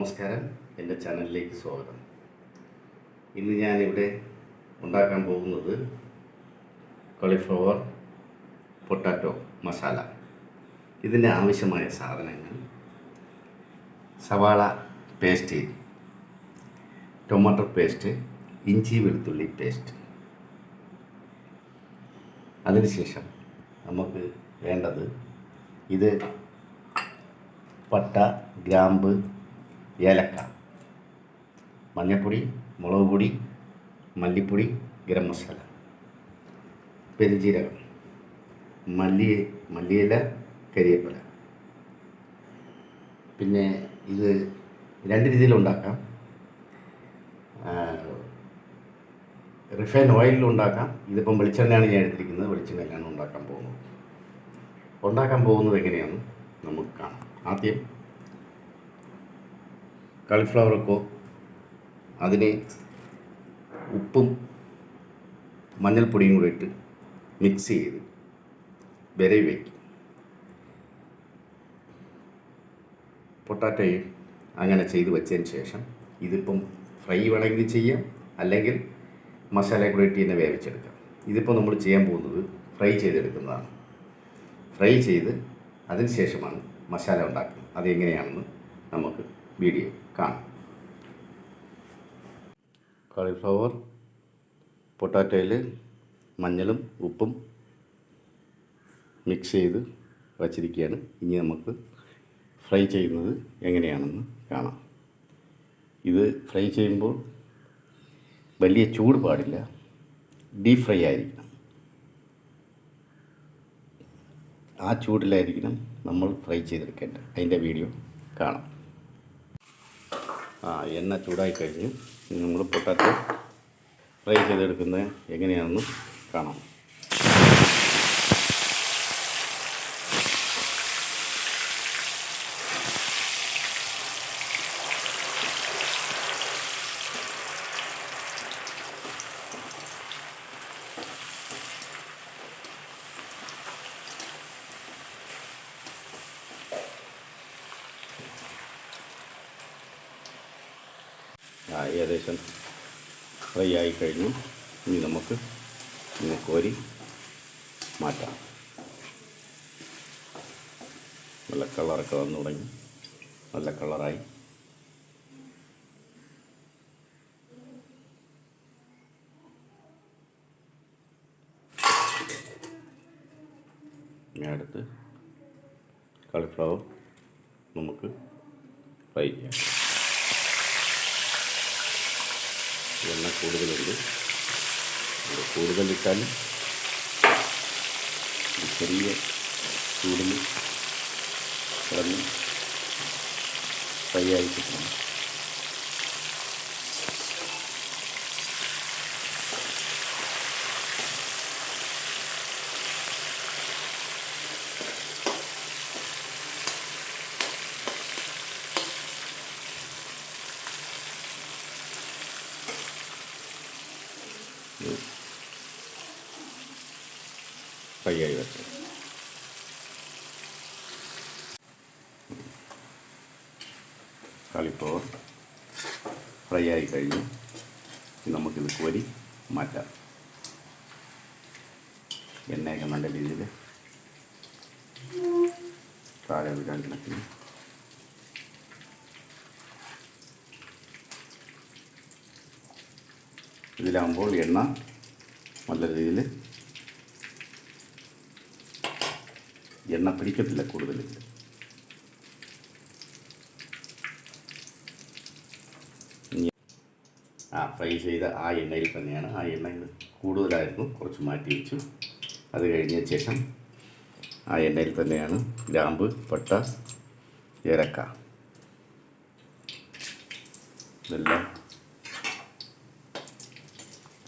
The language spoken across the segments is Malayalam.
നമസ്കാരം, എൻ്റെ ചാനലിലേക്ക് സ്വാഗതം. ഇന്ന് ഞാനിവിടെ ഉണ്ടാക്കാൻ പോകുന്നത് കോളിഫ്ലവർ പൊട്ടാറ്റോ മസാല. ഇതിന് ആവശ്യമായ സാധനങ്ങൾ: സവാള പേസ്റ്റ്, ടൊമാറ്റോ പേസ്റ്റ്, ഇഞ്ചി വെളുത്തുള്ളി പേസ്റ്റ്. അതിനുശേഷം നമുക്ക് വേണ്ടത് ഇത് പട്ട, ഗ്രാമ്പ്, ഏലക്ക, മഞ്ഞൾപ്പൊടി, മുളക് പൊടി, മല്ലിപ്പൊടി, ഗരം മസാല, പെരുംജീരകം, മല്ലിയില, കരിവേപ്പില. പിന്നെ ഇത് രണ്ട് രീതിയിലുണ്ടാക്കാം. റിഫൈൻഡ് ഓയിലിലുണ്ടാക്കാം. ഇതിപ്പം വെളിച്ചെണ്ണയാണ് ഞാൻ എടുത്തിരിക്കുന്നത്. വെളിച്ചെണ്ണയിലാണ് ഉണ്ടാക്കാൻ പോകുന്നത് എങ്ങനെയാണെന്ന് നമുക്ക് കാണാം. ആദ്യം കാളിഫ്ലവറൊക്കെ അതിനെ ഉപ്പും മഞ്ഞൾപ്പൊടിയും കൂടി ഇട്ട് മിക്സ് ചെയ്ത് വിരവി വയ്ക്കും. പൊട്ടാറ്റോയും അങ്ങനെ ചെയ്ത് വെച്ചതിന് ശേഷം ഇതിപ്പം ഫ്രൈ വേണമെങ്കിൽ ചെയ്യാം, അല്ലെങ്കിൽ മസാല കൂടി ഇട്ട് തന്നെ വേവിച്ചെടുക്കാം. ഇതിപ്പോൾ നമ്മൾ ചെയ്യാൻ പോകുന്നത് ഫ്രൈ ചെയ്തെടുക്കുന്നതാണ്. ഫ്രൈ ചെയ്ത് അതിന് ശേഷമാണ് മസാല ഉണ്ടാക്കുന്നത്. അതെങ്ങനെയാണെന്ന് നമുക്ക് വീഡിയോ കാണാം. കോളിഫ്ലവർ പൊട്ടാറ്റോയിൽ മഞ്ഞളും ഉപ്പും മിക്സ് ചെയ്ത് വച്ചിരിക്കുകയാണ്. ഇനി നമുക്ക് ഫ്രൈ ചെയ്യുന്നത് എങ്ങനെയാണെന്ന് കാണാം. ഇത് ഫ്രൈ ചെയ്യുമ്പോൾ വലിയ ചൂട് പാടില്ല, ഡീപ് ഫ്രൈ ആയിരിക്കണം. ആ ചൂടിലായിരിക്കണം നമ്മൾ ഫ്രൈ ചെയ്തെടുക്കേണ്ടത്. അതിൻ്റെ വീഡിയോ കാണാം. എണ്ണ ചൂടായി കഴിഞ്ഞ് നമ്മൾ പൊട്ടാറ്റോ ഫ്രൈ ചെയ്തെടുക്കുന്നത് എങ്ങനെയാണെന്ന് കാണാം. ഏകദേശം ഫ്രൈ ആയി കഴിഞ്ഞു. ഇനി നമുക്ക് കോരി മാറ്റാം. നല്ല കളറൊക്കെ വന്നു തുടങ്ങി. നല്ല കളറായി. ഇനി അടുത്ത് കോളിഫ്ലവർ നമുക്ക് ഫ്രൈ ചെയ്യാം. എണ്ണ കൂടുതലുണ്ട്. കൂടുതലിട്ടാലും ചെറിയ ചൂടിൽ കിടന്ന് ഫ്രൈ ആയി കിട്ടണം. ഫ്രൈ ആയി വരട്ടെ. കാളിഫ്ലവർ ഫ്രൈ ആയി കഴിഞ്ഞു. നമുക്കിത് കോരി മാറ്റാം. എണ്ണയൊക്കെ നല്ല രീതിയിൽ താഴെ വിടാൻ കണക്കിന് ഇതിലാകുമ്പോൾ എണ്ണ നല്ല രീതിയിൽ എണ്ണ പിടിക്കത്തില്ല കൂടുതൽ. ഫ്രൈ ചെയ്ത ആ എണ്ണയിൽ തന്നെയാണ്. ആ എണ്ണ കൂടുതലായിരുന്നു, കുറച്ച് മാറ്റി വെച്ചു. അത് കഴിഞ്ഞ ശേഷം ആ എണ്ണയിൽ തന്നെയാണ് ഗ്രാമ്പ്, പട്ട, ഏലക്ക ഇതെല്ലാം.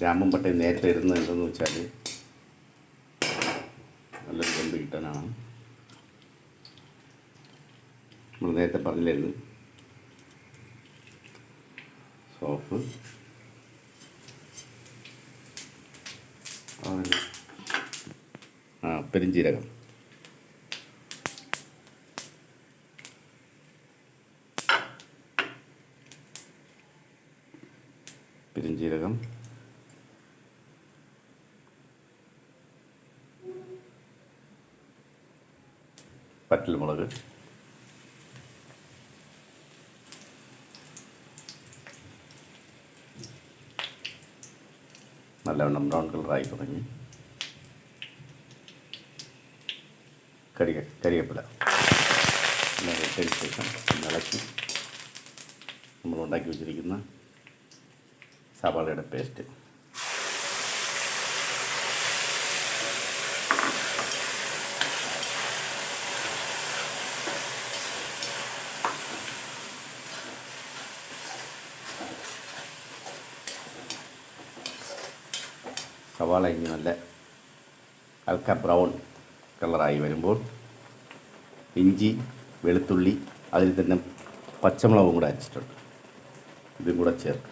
ഗ്രാമ്പും പട്ടയും നേരത്തെ ഇടുന്നത് എന്തെന്ന് വെച്ചാൽ നല്ലൊരു ഗന്ധം കിട്ടാനാണ്. നമ്മൾ നേരത്തെ പറഞ്ഞില്ലായിരുന്നു. സോപ്പ്, പെരുംജീരകം, പെരുംജീരകം, വറ്റൽമുളക്, നല്ലവണ്ണം ബ്രൗൺ കളറായി തുടങ്ങി. കരിവേപ്പില എല്ലാം ഇട്ടതിന് ശേഷം ഇളക്കി നമ്മൾ ഉണ്ടാക്കി വെച്ചിരിക്കുന്ന സവാളയുടെ പേസ്റ്റ് സവാള ഇനി നല്ല ഹൽക്ക ബ്രൗൺ കളറായി വരുമ്പോൾ ഇഞ്ചി, വെളുത്തുള്ളി, അതിൽ തന്നെ പച്ചമുളകും കൂടെ അരച്ചിട്ടുണ്ട്, ഇതും കൂടെ ചേർക്കും.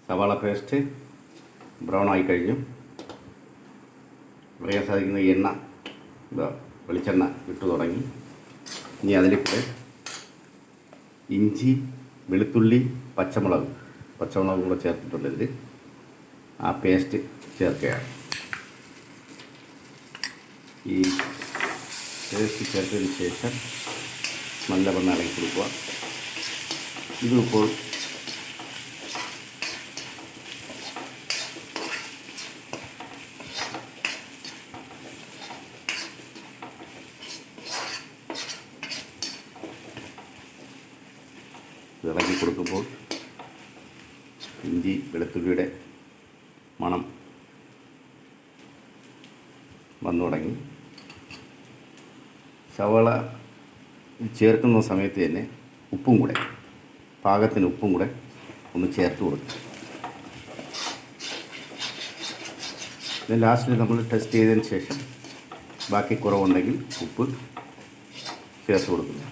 സവാള പേസ്റ്റ് ബ്രൗൺ ആയി കഴിഞ്ഞു. പറയാൻ സാധിക്കുന്ന എണ്ണ വെളിച്ചെണ്ണ ഇട്ടു തുടങ്ങി. ഇനി അതിൽ കൂടെ ഇഞ്ചി, വെളുത്തുള്ളി, പച്ചമുളകും കൂടെ ചേർത്തിട്ടുണ്ട്. ഇതിൽ ആ പേസ്റ്റ് ചേർക്കുകയാണ്. ഈ പേസ്റ്റ് ചേർത്തതിന് ശേഷം നല്ലവണ്ണം ഇളക്കി കൊടുക്കുക. ഇതിപ്പോൾ ഇളക്കി കൊടുക്കുമ്പോൾ ഇഞ്ചി, വെളുത്തുള്ളിയുടെ മണം വന്നു തുടങ്ങി. സവാള ചേർക്കുന്ന സമയത്ത് തന്നെ ഉപ്പും കൂടെ, പാകത്തിന് ഉപ്പും കൂടെ ഒന്ന് ചേർത്ത് കൊടുക്കും. പിന്നെ ലാസ്റ്റിൽ നമ്മൾ ടെസ്റ്റ് ചെയ്തതിന് ശേഷം ബാക്കി കുറവുണ്ടെങ്കിൽ ഉപ്പ് ചേർത്ത് കൊടുക്കുന്നു.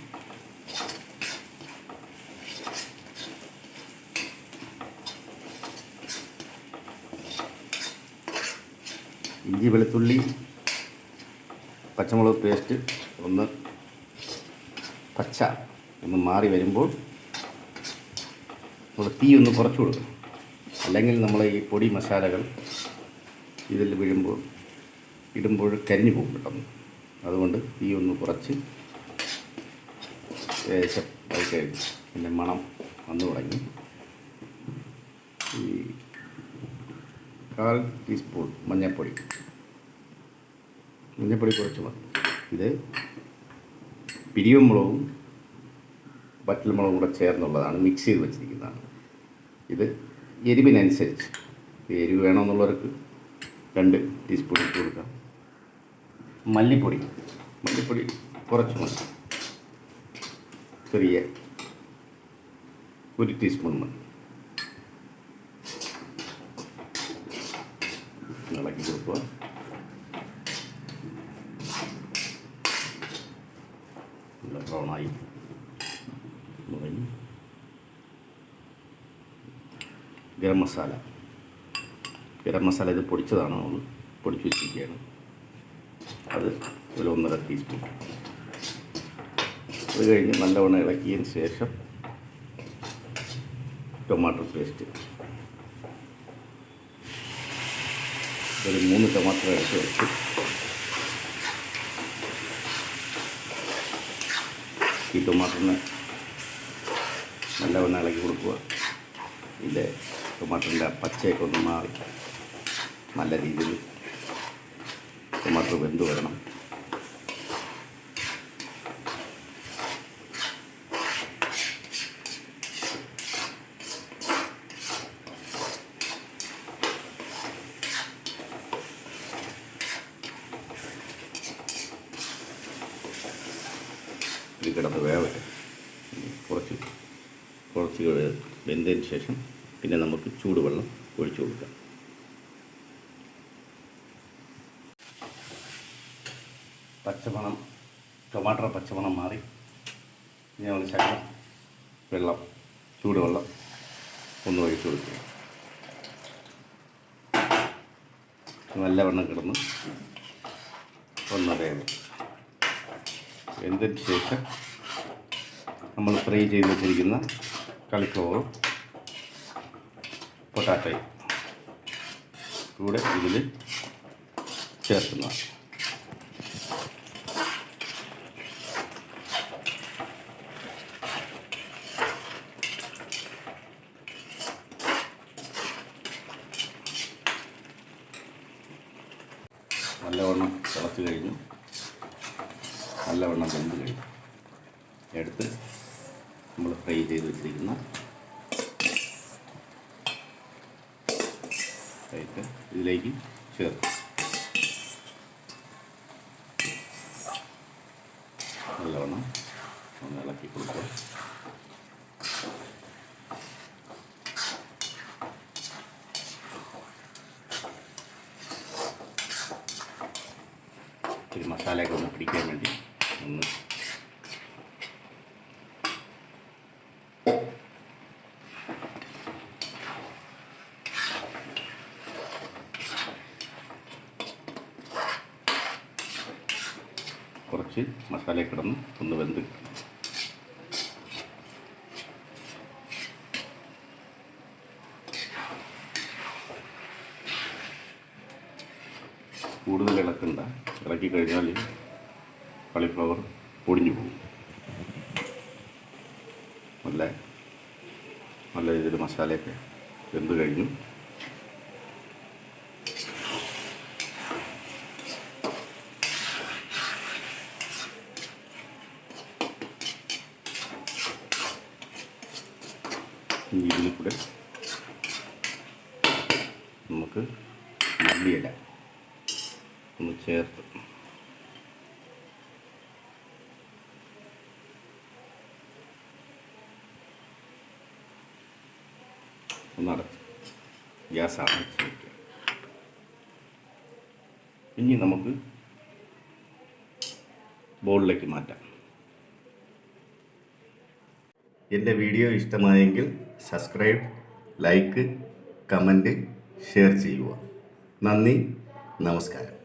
ഇഞ്ചി, വെളുത്തുള്ളി, പച്ചമുളക് പേസ്റ്റ് ഒന്ന് മാറി വരുമ്പോൾ നമ്മൾ തീ ഒന്ന് കുറച്ച് കൊടുക്കണം. അല്ലെങ്കിൽ നമ്മൾ ഈ പൊടി മസാലകൾ ഇതിൽ ഇടുമ്പോൾ കരിഞ്ഞു പോകും പെട്ടെന്ന്. അതുകൊണ്ട് തീ ഒന്ന് കുറച്ച് ഏകദേശം ആയി കഴിഞ്ഞു. പിന്നെ മണം വന്നു തുടങ്ങി. ഈ 1/4 ടീസ്പൂൺ മഞ്ഞൾപ്പൊടി കുറച്ച് മതി. ഇത് പിരിയമുളകും വറ്റൽമുളകും കൂടെ ചേർന്നുള്ളതാണ്, മിക്സ് ചെയ്ത് വെച്ചിരിക്കുന്നതാണ്. ഇത് എരിവിനനുസരിച്ച് എരിവ് വേണമെന്നുള്ളവർക്ക് 2 ടീസ്പൂൺ ഇട്ട് കൊടുക്കാം. മല്ലിപ്പൊടി കുറച്ച് മതി, ചെറിയ 1 ടീസ്പൂൺ മതി. ഇളക്കി കൊടുക്കുക. നല്ല ബ്രൗണായി തുടങ്ങി. ഗരം മസാല ഇത് പൊടിച്ചതാണ്, നമ്മൾ പൊടിച്ച് വെച്ചിരിക്കുകയാണ്. അത് ഒരു 1.5 ടീസ്പൂൺ. അത് കഴിഞ്ഞ് നല്ലവണ്ണം ഇളക്കിയതിന് ശേഷം ടൊമാറ്റോ പേസ്റ്റ് ഒരു 3 ടൊമാറ്റോ എടുത്ത് വെച്ച് ഈ ടൊമാറ്റോനെ നല്ലവണ്ണം ഇളക്കി കൊടുക്കുക. ഇതിൻ്റെ ടൊമാറ്റോൻ്റെ പച്ചയൊക്കെ ഒന്ന് മാറി നല്ല രീതിയിൽ ടൊമാറ്റോ വെന്ത് വരണം. ഇത് കിടന്ന് വേവട്ടെ. കുറച്ച് വെന്തതിന് ശേഷം പിന്നെ നമുക്ക് ചൂടുവെള്ളം ഒഴിച്ചു കൊടുക്കാം. ടൊമാറ്റോ പച്ചമണം മാറി നമ്മൾ ശകലം ചൂടുവെള്ളം ഒന്ന് ഒഴിച്ചു കൊടുക്കുക. നല്ലവണ്ണം കിടന്ന് ഒന്ന് വെന്തതിന് ശേഷം നമ്മൾ ഫ്രൈ ചെയ്ത് വെച്ചിരിക്കുന്ന കാളിഫ്ലവറും പൊട്ടാറ്റോയും കൂടെ ഇതിൽ ചേർക്കുന്നതാണ്. നല്ലവണ്ണം തിളച്ച് കഴിഞ്ഞു, നല്ലവണ്ണം വെന്ത് കഴിഞ്ഞു. എടുത്ത് നമ്മൾ ഫ്രൈ ചെയ്ത് വെച്ചിരിക്കുന്ന ഇതിലേക്ക് ചേർക്കും. നല്ലവണ്ണം ഒന്ന് ഇളക്കി കൊടുക്കുക. ഇത്തിരി മസാലയൊക്കെ ഒന്ന് പിടിക്കാൻ വേണ്ടി ഒന്ന് കുറച്ച് മസാല കിടന്ന് ഒന്ന് വെന്ത് കൂടുതൽ ഇളക്കണ്ട. ഇളക്കി കഴിഞ്ഞാൽ കാളിഫ്ലവർ പൊടിഞ്ഞു പോകും. നല്ല രീതിയിൽ മസാലയൊക്കെ വെന്ത് കഴിഞ്ഞു. ഇതിൽ കൂടെ നമുക്ക് മല്ലിയില ഒന്ന് ചേർത്ത് ഒന്നടച്ച് ഗ്യാസാണ് വെക്കുക. ഇനി നമുക്ക് ബൗളിലേക്ക് മാറ്റാം. എൻ്റെ വീഡിയോ ഇഷ്ടമായെങ്കിൽ സബ്സ്ക്രൈബ്, ലൈക്ക്, കമൻറ്റ്, ഷെയർ ചെയ്യുക. നന്ദി, നമസ്കാരം.